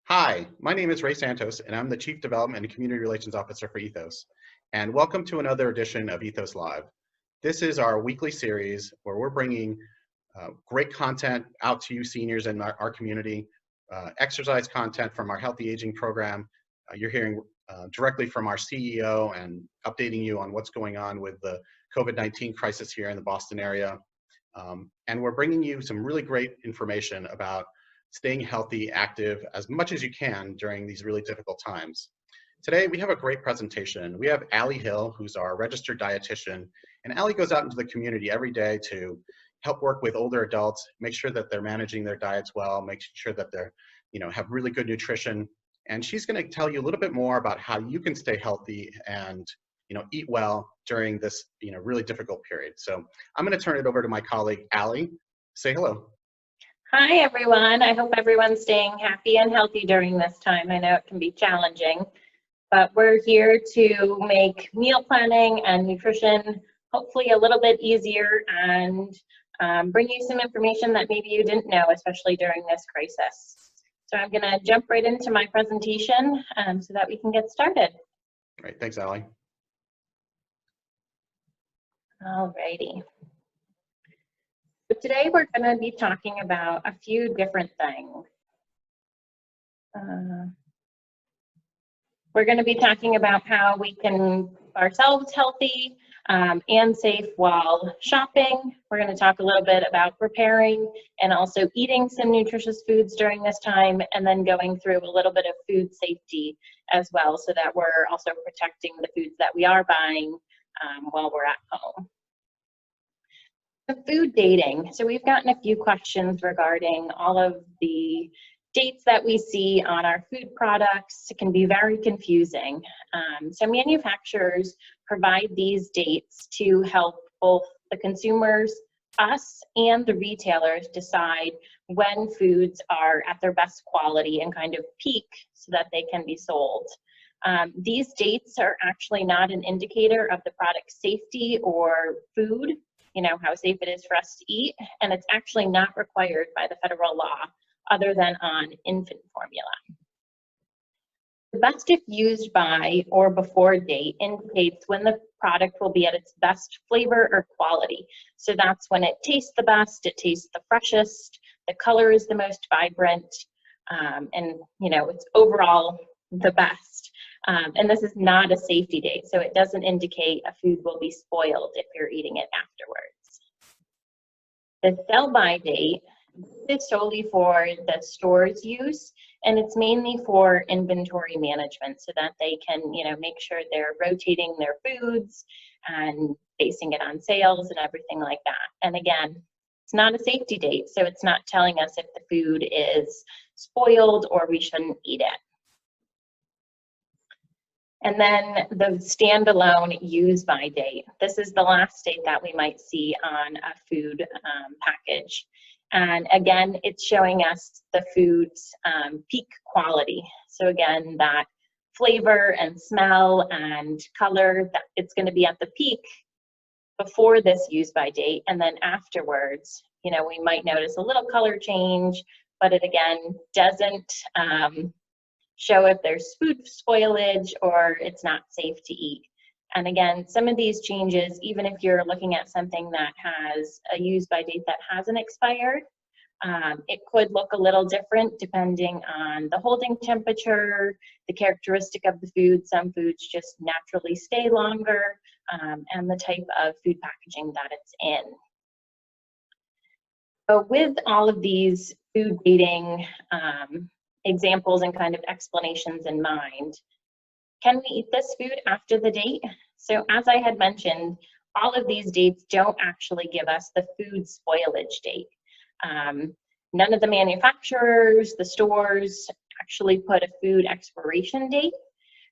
Hi, my name is Ray Santos, and I'm the Chief Development and Community Relations Officer for Ethos. And welcome to another edition of Ethos Live. This is our weekly series where we're bringing great content out to you seniors in our community, exercise content from our Healthy Aging program. You're hearing directly from our CEO and updating you on what's going on with the COVID-19 crisis here in the Boston area. And we're bringing you some really great information about staying healthy, active, as much as you can during these really difficult times. Today, we have a great presentation. We have Alie Hill, who's our registered dietitian, and Alie goes out into the community every day to help work with older adults, make sure that they're managing their diets well, make sure that they're, have really good nutrition. And she's gonna tell you a little bit more about how you can stay healthy and, eat well during this, really difficult period. So I'm gonna turn it over to my colleague, Alie. Say hello. Hi, everyone. I hope everyone's staying happy and healthy during this time. I know it can be challenging, but we're here to make meal planning and nutrition hopefully a little bit easier and bring you some information that maybe you didn't know, especially during this crisis. So I'm going to jump right into my presentation so that we can get started. Great. Thanks, Alie. Alrighty. So today we're going to be talking about a few different things. We're going to be talking about how we can keep ourselves healthy and safe while shopping. We're going to talk a little bit about preparing and also eating some nutritious foods during this time, and then going through a little bit of food safety as well, so that we're also protecting the foods that we are buying while we're at home. The food dating. So we've gotten a few questions regarding all of the dates that we see on our food products. It can be very confusing. So manufacturers provide these dates to help both the consumers, us, and the retailers decide when foods are at their best quality and kind of peak so that they can be sold. These dates are actually not an indicator of the product's safety or food, how safe it is for us to eat, and it's actually not required by the federal law other than on infant formula. The best if used by or before date indicates when the product will be at its best flavor or quality. So that's when it tastes the best, it tastes the freshest, the color is the most vibrant, and it's overall the best. And this is not a safety date, so it doesn't indicate a food will be spoiled if you're eating it afterwards. The sell-by date is solely for the store's use, and it's mainly for inventory management so that they can, make sure they're rotating their foods and basing it on sales and everything like that. And again, it's not a safety date, so it's not telling us if the food is spoiled or we shouldn't eat it. And then the standalone use by date. This is the last date that we might see on a food package. And again, it's showing us the food's peak quality. So again, that flavor and smell and color, that it's going to be at the peak before this use by date. And then afterwards, we might notice a little color change, but it again doesn't show if there's food spoilage or it's not safe to eat. And again, some of these changes, even if you're looking at something that has a use by date that hasn't expired, it could look a little different depending on the holding temperature, the characteristic of the food. Some foods just naturally stay longer, and the type of food packaging that it's in. So with all of these food dating examples and kind of explanations in mind, can we eat this food after the date? So as I had mentioned, all of these dates don't actually give us the food spoilage date. None of the manufacturers, the stores actually put a food expiration date.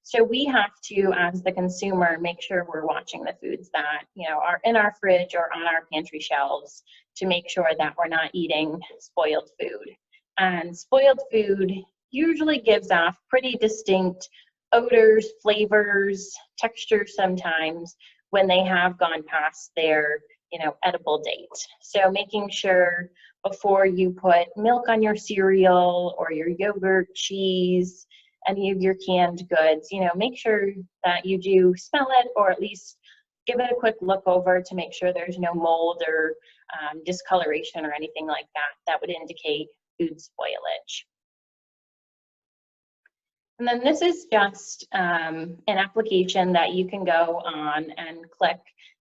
So we have to, as the consumer, make sure we're watching the foods that are in our fridge or on our pantry shelves to make sure that we're not eating spoiled food. And spoiled food usually gives off pretty distinct odors, flavors, textures sometimes when they have gone past their edible date. So making sure before you put milk on your cereal or your yogurt, cheese, any of your canned goods. You know, make sure that you do smell it, or at least give it a quick look over to make sure there's no mold or discoloration or anything like that that would indicate food spoilage. And then this is just an application that you can go on and click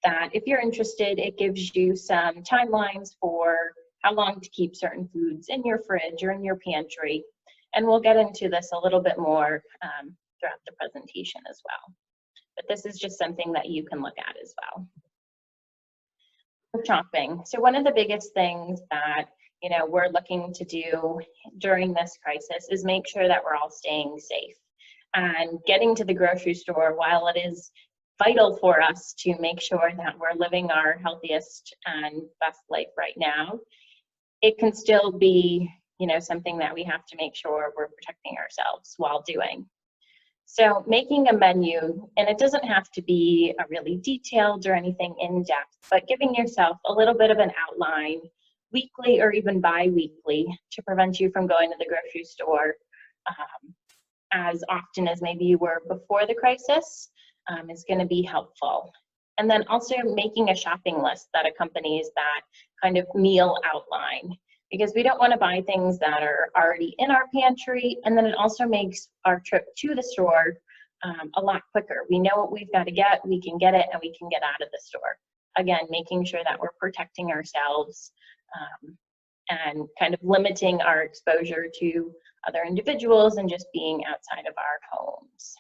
that if you're interested, it gives you some timelines for how long to keep certain foods in your fridge or in your pantry. And we'll get into this a little bit more throughout the presentation as well. But this is just something that you can look at as well. Shopping. So one of the biggest things that we're looking to do during this crisis is make sure that we're all staying safe. And getting to the grocery store, while it is vital for us to make sure that we're living our healthiest and best life right now, it can still be something that we have to make sure we're protecting ourselves while doing. So making a menu, and it doesn't have to be a really detailed or anything in depth, but giving yourself a little bit of an outline weekly or even bi-weekly to prevent you from going to the grocery store as often as maybe you were before the crisis is going to be helpful. And then also making a shopping list that accompanies that kind of meal outline, because we don't want to buy things that are already in our pantry, and then it also makes our trip to the store a lot quicker. We know what we've got to get, we can get it, and we can get out of the store. Again, making sure that we're protecting ourselves and kind of limiting our exposure to other individuals and just being outside of our homes.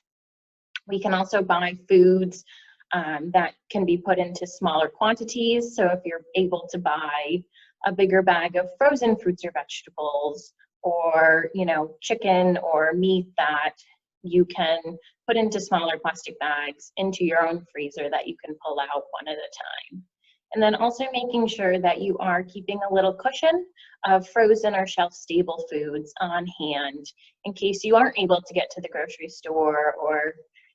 We can also buy foods that can be put into smaller quantities. So if you're able to buy a bigger bag of frozen fruits or vegetables, or chicken or meat that you can put into smaller plastic bags into your own freezer that you can pull out one at a time. And then also making sure that you are keeping a little cushion of frozen or shelf-stable foods on hand in case you aren't able to get to the grocery store, or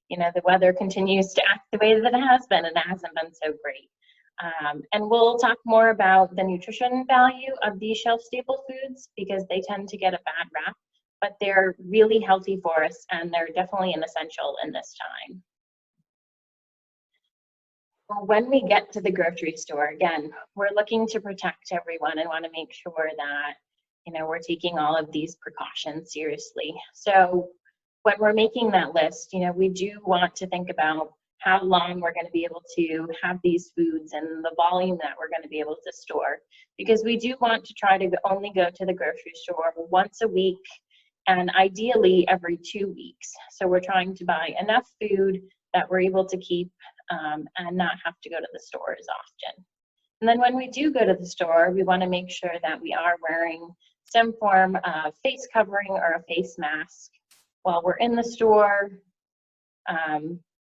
the weather continues to act the way that it has been, and it hasn't been so great. And we'll talk more about the nutrition value of these shelf-stable foods, because they tend to get a bad rap, but they're really healthy for us, and they're definitely an essential in this time. When we get to the grocery store, again, we're looking to protect everyone and want to make sure that we're taking all of these precautions seriously. So when we're making that list, we do want to think about how long we're going to be able to have these foods and the volume that we're going to be able to store, because we do want to try to only go to the grocery store once a week, and ideally every 2 weeks. So we're trying to buy enough food that we're able to keep and not have to go to the store as often. And then when we do go to the store, we want to make sure that we are wearing some form of face covering or a face mask while we're in the store.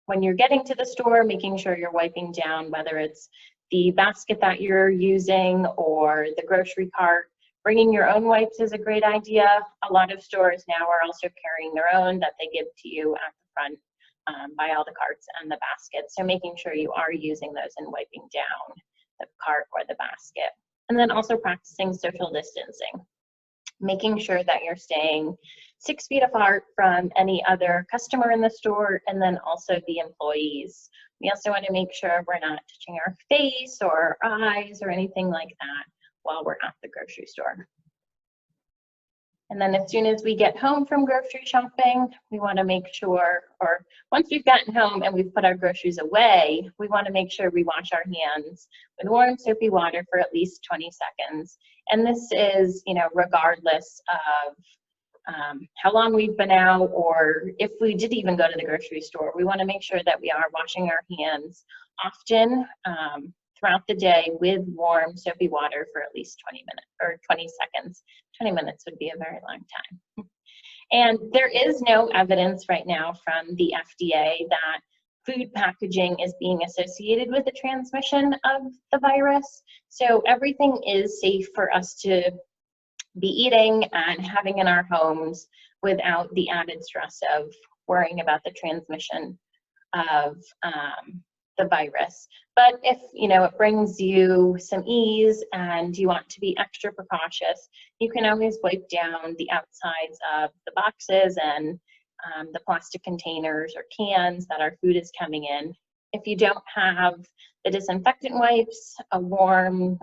When you're getting to the store, making sure you're wiping down, whether it's the basket that you're using or the grocery cart. Bringing your own wipes is a great idea. A lot of stores now are also carrying their own that they give to you at the front by all the carts and the baskets. So making sure you are using those and wiping down the cart or the basket. And then also practicing social distancing. Making sure that you're staying 6 feet apart from any other customer in the store, and then also the employees. We also want to make sure we're not touching our face or our eyes or anything like that while we're at the grocery store. And then as soon as we get home from grocery shopping, we want to make sure, or once we've gotten home and we've put our groceries away, we want to make sure we wash our hands with warm soapy water for at least 20 seconds. And this is, regardless of how long we've been out, or if we did even go to the grocery store, we want to make sure that we are washing our hands often throughout the day with warm soapy water for at least 20 minutes or 20 seconds. 20 minutes would be a very long time. And there is no evidence right now from the FDA that food packaging is being associated with the transmission of the virus. So everything is safe for us to be eating and having in our homes without the added stress of worrying about the transmission of the virus. But if it brings you some ease and you want to be extra precautious, you can always wipe down the outsides of the boxes and the plastic containers or cans that our food is coming in. If you don't have the disinfectant wipes, a warm,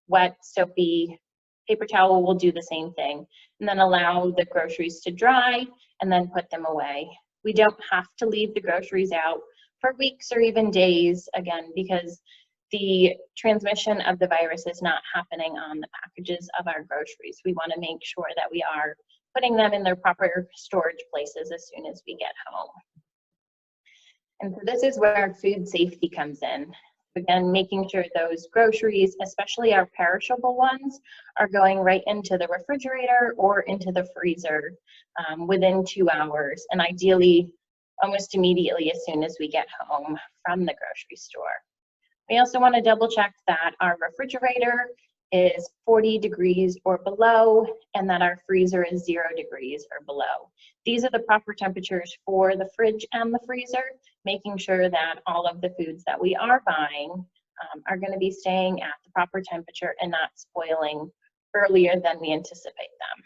wet, soapy paper towel will do the same thing. And then allow the groceries to dry and then put them away. We don't have to leave the groceries out for weeks or even days, again, because the transmission of the virus is not happening on the packages of our groceries. We want to make sure that we are putting them in their proper storage places as soon as we get home. And so this is where food safety comes in. Again, making sure those groceries, especially our perishable ones, are going right into the refrigerator or into the freezer within 2 hours, and ideally almost immediately as soon as we get home from the grocery store. We also want to double check that our refrigerator is 40 degrees or below, and that our freezer is 0 degrees or below. These are the proper temperatures for the fridge and the freezer, making sure that all of the foods that we are buying are going to be staying at the proper temperature and not spoiling earlier than we anticipate them.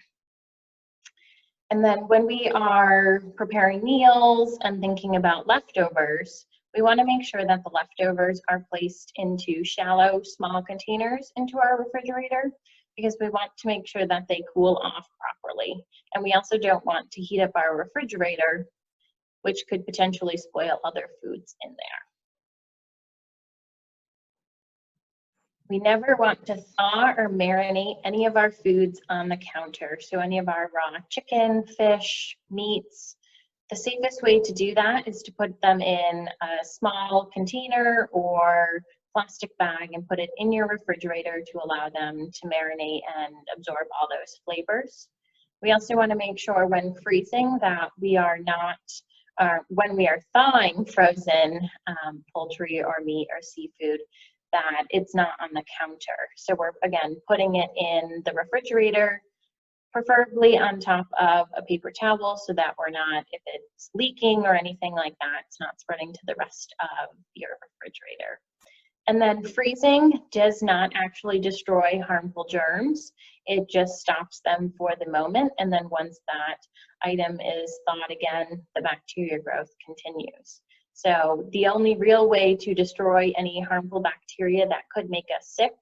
And then when we are preparing meals and thinking about leftovers, we want to make sure that the leftovers are placed into shallow, small containers into our refrigerator, because we want to make sure that they cool off properly. And we also don't want to heat up our refrigerator, which could potentially spoil other foods in there. We never want to thaw or marinate any of our foods on the counter. So any of our raw chicken, fish, meats. The safest way to do that is to put them in a small container or plastic bag and put it in your refrigerator to allow them to marinate and absorb all those flavors. We also want to make sure when freezing that we are not, when we are thawing frozen poultry or meat or seafood, that it's not on the counter. So we're, again, putting it in the refrigerator, preferably on top of a paper towel, so that we're not, if it's leaking or anything like that, it's not spreading to the rest of your refrigerator. And then freezing does not actually destroy harmful germs. It just stops them for the moment. And then once that item is thawed again, the bacteria growth continues. So the only real way to destroy any harmful bacteria that could make us sick,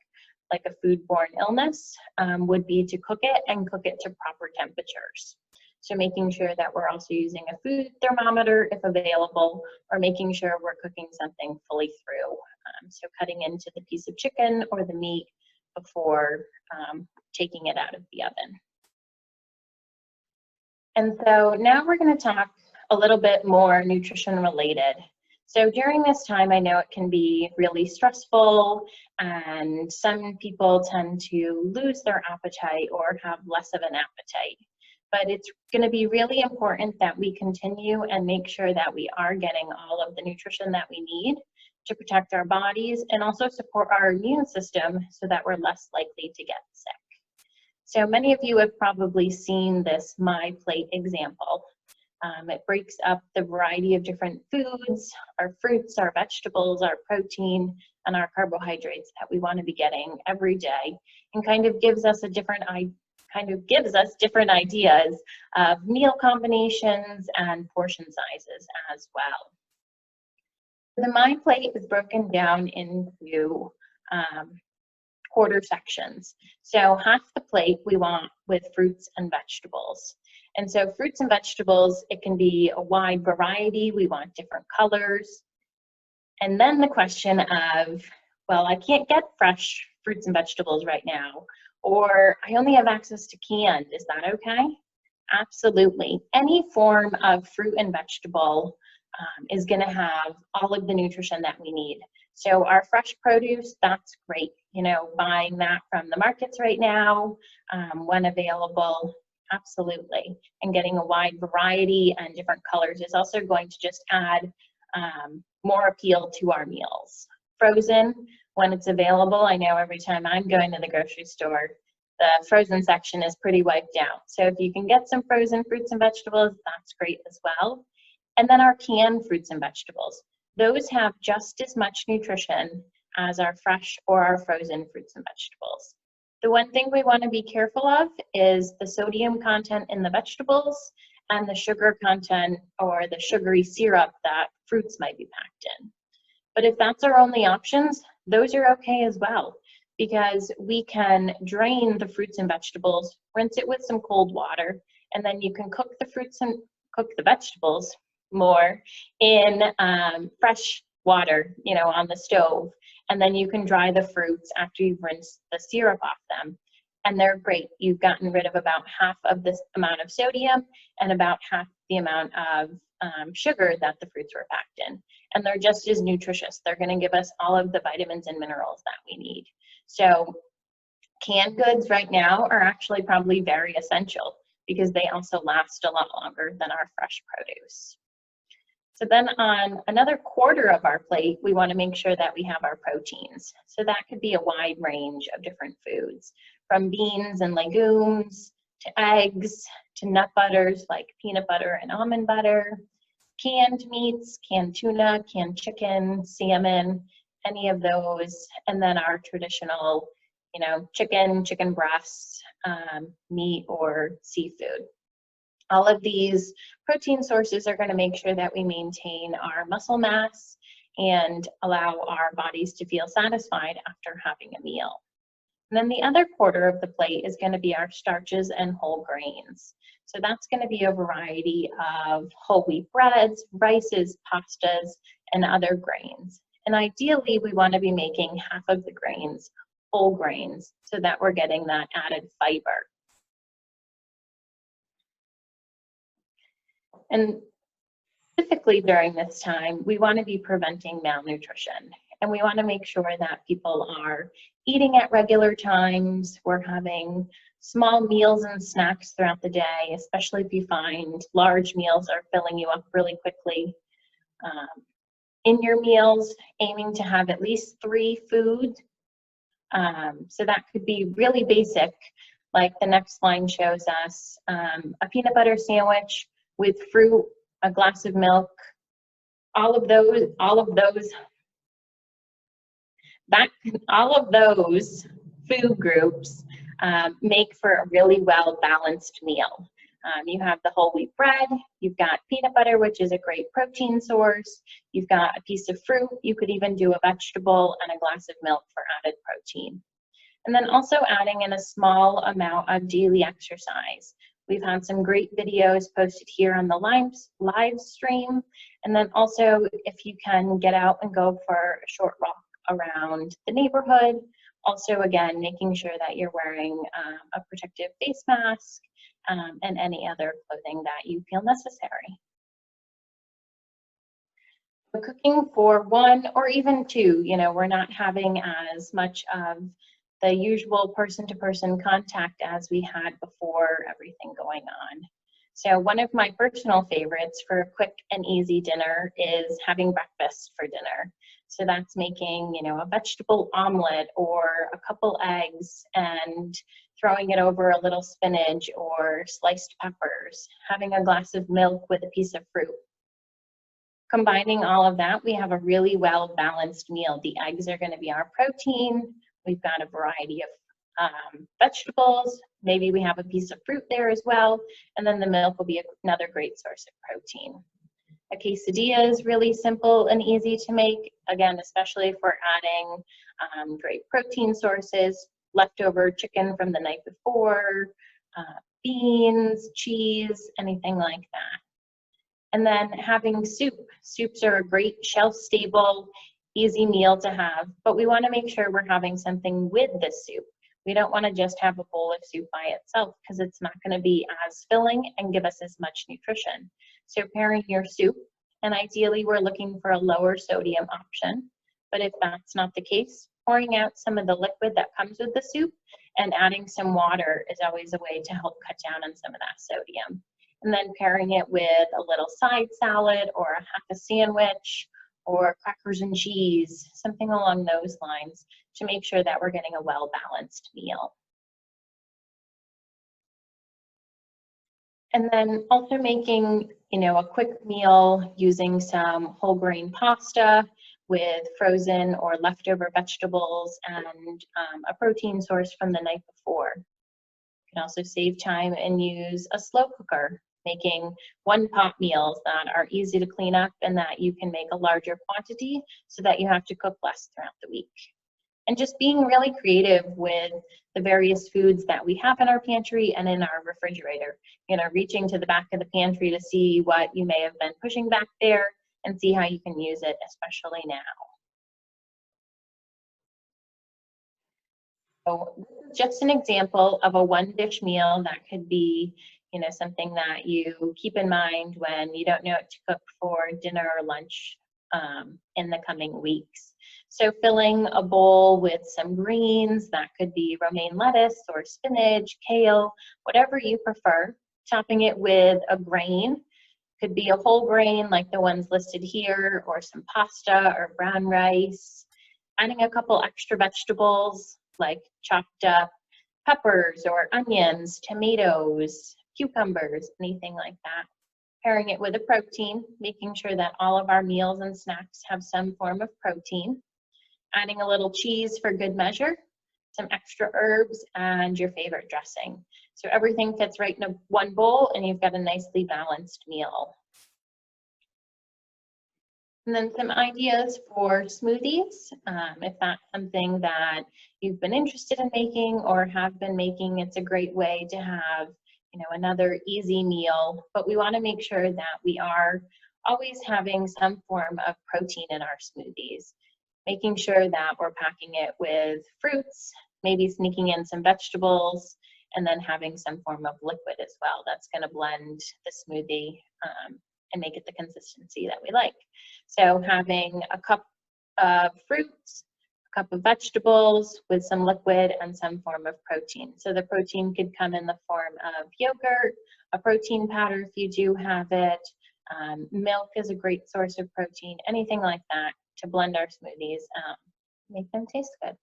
like a foodborne illness, would be to cook it and cook it to proper temperatures. So making sure that we're also using a food thermometer if available, or making sure we're cooking something fully through. So cutting into the piece of chicken or the meat before taking it out of the oven. And so now we're going to talk a little bit more nutrition related. So during this time, I know it can be really stressful, and some people tend to lose their appetite or have less of an appetite. But it's going to be really important that we continue and make sure that we are getting all of the nutrition that we need to protect our bodies and also support our immune system so that we're less likely to get sick. So many of you have probably seen this MyPlate example. It breaks up the variety of different foods, our fruits, our vegetables, our protein, and our carbohydrates that we want to be getting every day, and kind of gives us a different ideas of meal combinations and portion sizes as well. The MyPlate is broken down into quarter sections. So half the plate we want with fruits and vegetables. And so fruits and vegetables, it can be a wide variety. We want different colors. And then the question of, well, I can't get fresh fruits and vegetables right now, or I only have access to canned. Is that okay? Absolutely. Any form of fruit and vegetable is going to have all of the nutrition that we need. So our fresh produce, that's great. You know, buying that from the markets right now, when available, absolutely. And getting a wide variety and different colors is also going to just add more appeal to our meals. Frozen, when it's available, I know every time I'm going to the grocery store, the frozen section is pretty wiped out. So if you can get some frozen fruits and vegetables, that's great as well. And then our canned fruits and vegetables. those have just as much nutrition as our fresh or our frozen fruits and vegetables. The one thing we want to be careful of is the sodium content in the vegetables and the sugar content or the sugary syrup that fruits might be packed in. But if that's our only options, those are okay as well, because we can drain the fruits and vegetables, rinse it with some cold water, and then you can cook the vegetables more in fresh water, on the stove. And then you can dry the fruits after you've rinsed the syrup off them. And they're great. You've gotten rid of about half of this amount of sodium and about half the amount of sugar that the fruits were packed in. And they're just as nutritious. They're going to give us all of the vitamins and minerals that we need. So canned goods right now are actually probably very essential because they also last a lot longer than our fresh produce. So then on another quarter of our plate, we want to make sure that we have our proteins. So that could be a wide range of different foods, from beans and legumes, to eggs, to nut butters like peanut butter and almond butter, canned meats, canned tuna, canned chicken, salmon, any of those, and then our traditional, chicken breasts, meat, or seafood. All of these protein sources are going to make sure that we maintain our muscle mass and allow our bodies to feel satisfied after having a meal. And then the other quarter of the plate is going to be our starches and whole grains. So that's going to be a variety of whole wheat breads, rices, pastas, and other grains. And ideally, we want to be making half of the grains whole grains so that we're getting that added fiber. And specifically during this time, we want to be preventing malnutrition. And we want to make sure that people are eating at regular times. We're having small meals and snacks throughout the day, especially if you find large meals are filling you up really quickly. In your meals, aiming to have at least 3 foods. So that could be really basic, like the next line shows us, a peanut butter sandwich with fruit, a glass of milk, all of those food groups make for a really well-balanced meal. You have the whole wheat bread, you've got peanut butter, which is a great protein source, you've got a piece of fruit, you could even do a vegetable and a glass of milk for added protein. And then also adding in a small amount of daily exercise. We've had some great videos posted here on the live stream. And then also, if you can get out and go for a short walk around the neighborhood. Also, again, making sure that you're wearing a protective face mask and any other clothing that you feel necessary. So cooking for 1 or even 2, we're not having as much of the usual person-to-person contact as we had before everything going on. So one of my personal favorites for a quick and easy dinner is having breakfast for dinner. So that's making, a vegetable omelet or a couple eggs and throwing it over a little spinach or sliced peppers, having a glass of milk with a piece of fruit. Combining all of that, we have a really well-balanced meal. The eggs are going to be our protein. We've got a variety of vegetables. Maybe we have a piece of fruit there as well. And then the milk will be another great source of protein. A quesadilla is really simple and easy to make. Again, especially if we're adding great protein sources, leftover chicken from the night before, beans, cheese, anything like that. And then having soup. Soups are a great shelf-stable, easy meal to have, but we want to make sure we're having something with the soup. We don't want to just have a bowl of soup by itself because it's not going to be as filling and give us as much nutrition. So pairing your soup, and ideally we're looking for a lower sodium option, but if that's not the case, pouring out some of the liquid that comes with the soup and adding some water is always a way to help cut down on some of that sodium. And then pairing it with a little side salad or a half a sandwich or crackers and cheese, something along those lines to make sure that we're getting a well-balanced meal. And then also making, a quick meal using some whole grain pasta with frozen or leftover vegetables and a protein source from the night before. You can also save time and use a slow cooker, making one-pot meals that are easy to clean up and that you can make a larger quantity so that you have to cook less throughout the week. And just being really creative with the various foods that we have in our pantry and in our refrigerator. Reaching to the back of the pantry to see what you may have been pushing back there and see how you can use it, especially now. So this is just an example of a one-dish meal that could be, something that you keep in mind when you don't know what to cook for dinner or lunch in the coming weeks. So filling a bowl with some greens, that could be romaine lettuce or spinach, kale, whatever you prefer. Topping it with a grain, could be a whole grain like the ones listed here, or some pasta or brown rice. Adding a couple extra vegetables like chopped up peppers or onions, tomatoes, cucumbers, anything like that. Pairing it with a protein, making sure that all of our meals and snacks have some form of protein. Adding a little cheese for good measure, some extra herbs, and your favorite dressing. So everything fits right in one bowl and you've got a nicely balanced meal. And then some ideas for smoothies, if that's something that you've been interested in making or have been making, it's a great way to have, another easy meal, but we want to make sure that we are always having some form of protein in our smoothies, making sure that we're packing it with fruits, maybe sneaking in some vegetables, and then having some form of liquid as well. That's going to blend the smoothie and make it the consistency that we like. So having a cup of fruits, a cup of vegetables with some liquid and some form of protein. So the protein could come in the form of yogurt, a protein powder if you do have it. Milk is a great source of protein, anything like that to blend our smoothies, make them taste good.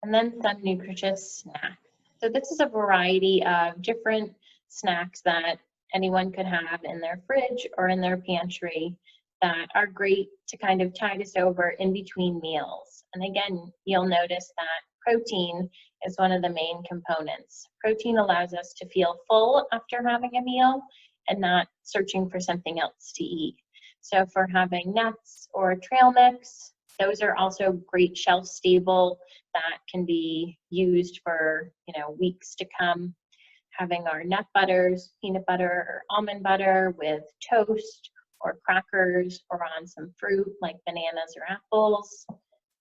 And then some nutritious snacks. So this is a variety of different snacks that anyone could have in their fridge or in their pantry that are great to kind of tide us over in between meals. And again, you'll notice that protein is one of the main components. Protein allows us to feel full after having a meal and not searching for something else to eat. So for having nuts or trail mix, those are also great shelf stable that can be used for, weeks to come. Having our nut butters, peanut butter or almond butter with toast or crackers or on some fruit like bananas or apples,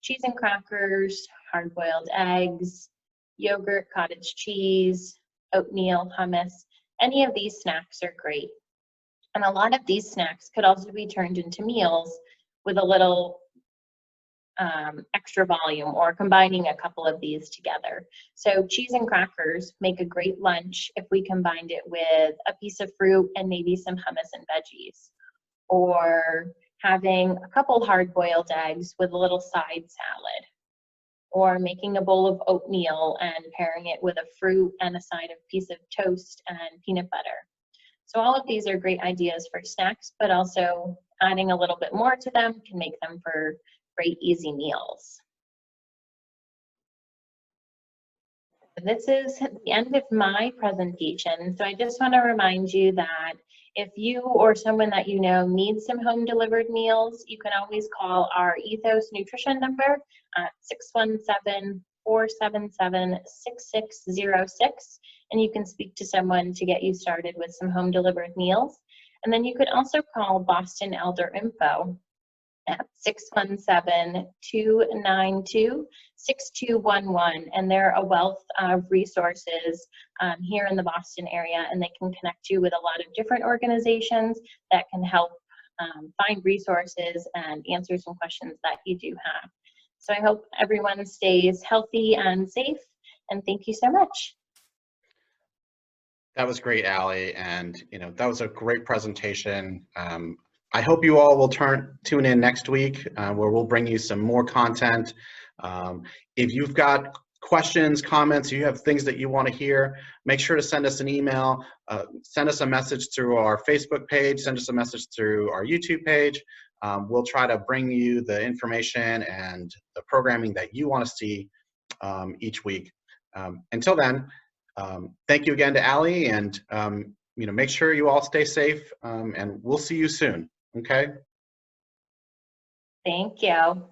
cheese and crackers, hard-boiled eggs, yogurt, cottage cheese, oatmeal, hummus. Any of these snacks are great. And a lot of these snacks could also be turned into meals with a little extra volume or combining a couple of these together. So cheese and crackers make a great lunch if we combined it with a piece of fruit and maybe some hummus and veggies. Or having a couple hard-boiled eggs with a little side salad. Or making a bowl of oatmeal and pairing it with a fruit and a side of piece of toast and peanut butter. So all of these are great ideas for snacks, but also adding a little bit more to them can make them for great easy meals. This is the end of my presentation. So I just want to remind you that if you or someone that you know needs some home delivered meals, you can always call our Ethos Nutrition number at 617-477-6606, and you can speak to someone to get you started with some home delivered meals. And then you could also call Boston Elder Info at 617-292-6211, and they're a wealth of resources here in the Boston area, and they can connect you with a lot of different organizations that can help find resources and answer some questions that you do have. So I hope everyone stays healthy and safe, and thank you so much. That was great, Alie, and that was a great presentation. I hope you all will tune in next week where we'll bring you some more content. If you've got questions, comments, you have things that you want to hear, make sure to send us an email, send us a message through our Facebook page, send us a message through our YouTube page. We'll try to bring you the information and the programming that you want to see each week. Until then, thank you again to Alie, and make sure you all stay safe, and we'll see you soon. Okay? Thank you.